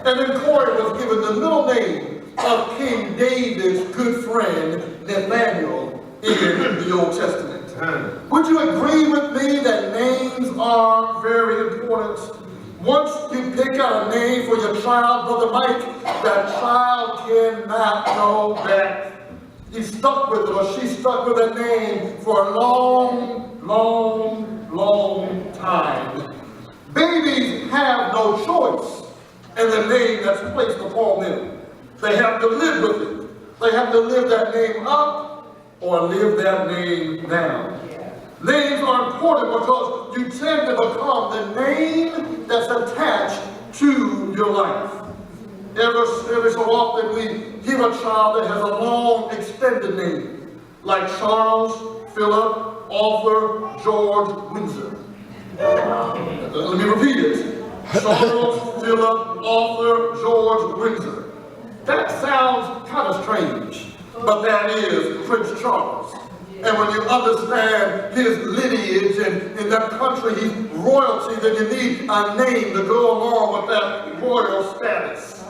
And then Corey was given the middle name of King David's good friend, Nathaniel, in the Old Testament. Would you agree with me that names are very important? Once you pick out a name for your child, Brother Mike, that child cannot go back. He's stuck with it, or she's stuck with that name for a long, long, long time. Babies have no choice in the name that's placed upon them. They have to live with it. They have to live that name up or live that name down. Names are important because you tend to become the name that's attached to your life. Every so often we hear a child that has a long extended name, like Charles, Philip, Arthur, George, Windsor. Let me repeat it. Charles, Philip, Arthur, George, Windsor. That sounds kind of strange, but that is Prince Charles. And when you understand his lineage and in that country he's royalty, then you need a name to go along with that royal status.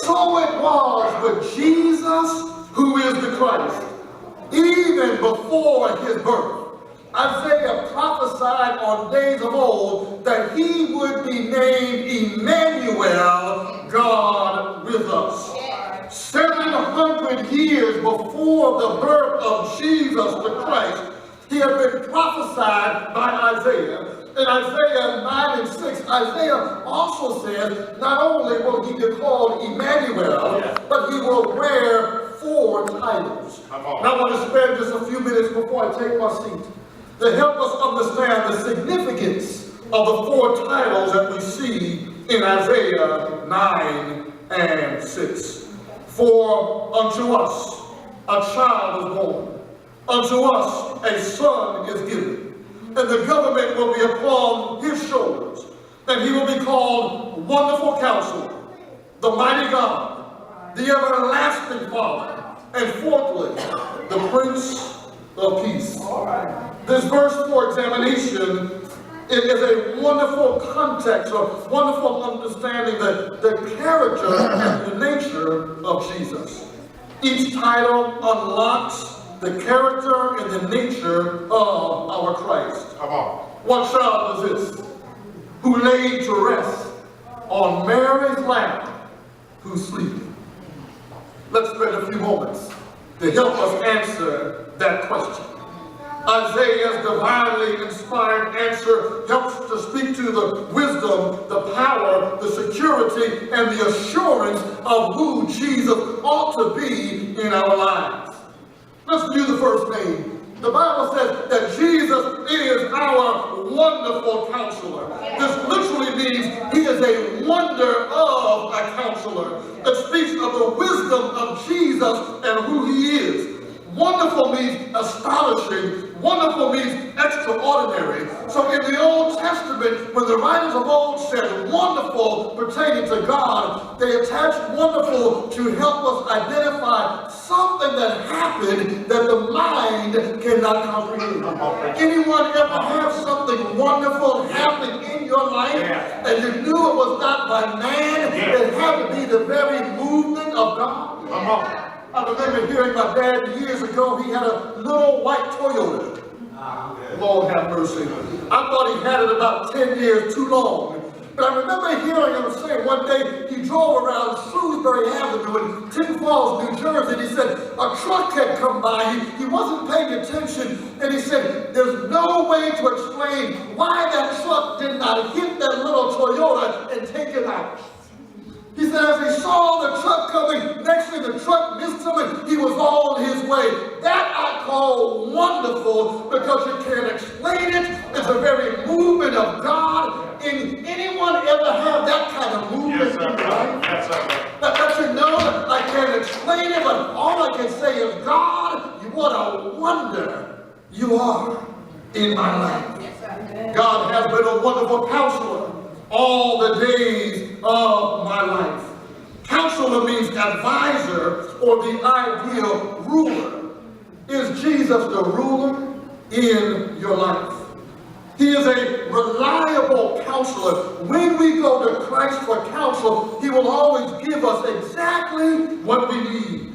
So it was with Jesus, who is the Christ. Even before his birth, Isaiah prophesied on days of old that he would be named Emmanuel, God with us. 700 years before the birth of Jesus the Christ, he had been prophesied by Isaiah. In Isaiah 9 and 6, Isaiah also says not only will he be called Emmanuel, but he will wear 4 titles. And I want to spend just a few minutes before I take my seat to help us understand the significance of the 4 titles that we see in Isaiah 9 and 6. For unto us a child is born, unto us a son is given, and the government will be upon his shoulders, and he will be called Wonderful Counselor, the Mighty God, the Everlasting Father, and fourthly, the Prince of Peace. This verse for examination it is a wonderful context, a wonderful understanding the character and the nature of Jesus. Each title unlocks the character and the nature of our Christ. Come on. What child is this? Who laid to rest on Mary's lap, who's sleeping? Let's spend a few moments to help us answer that question. Isaiah's divinely inspired answer helps to speak to the wisdom, the power, the security, and the assurance of who Jesus ought to be in our lives. Let's do the first name. The Bible says that Jesus is our wonderful counselor. This literally means he is a wonder of a counselor. It speaks of the wisdom of Jesus and who he is. Wonderful means astonishing. Wonderful means extraordinary. So in the Old Testament, when the writers of old said wonderful pertaining to God, they attached wonderful to help us identify something that happened that the mind cannot comprehend. Anyone ever have something wonderful happen in your life and you knew it was not by man, it had to be the very movement of God? I remember hearing my dad years ago, he had a little white Toyota. Lord have mercy. I thought he had it about 10 years too long. But I remember hearing him say one day he drove around Shrewsbury Avenue in Tin Falls, New Jersey, and he said a truck had come by. He wasn't paying attention, and he said there's no way to explain why that truck did not hit that little Toyota and take it out. He said as he saw the truck coming, next thing the truck missed him and he was on his way. That I call wonderful because you can't explain it. It's a very movement of God. And anyone ever have that kind of movement in your life? Yes, sir. That you know, I can't explain it, but all I can say is, God, what a wonder you are in my life. God has been a wonderful counselor all the days of my life. Counselor means advisor or the ideal ruler. Is Jesus the ruler in your life? He is a reliable counselor. When we go to Christ for counsel, he will always give us exactly what we need.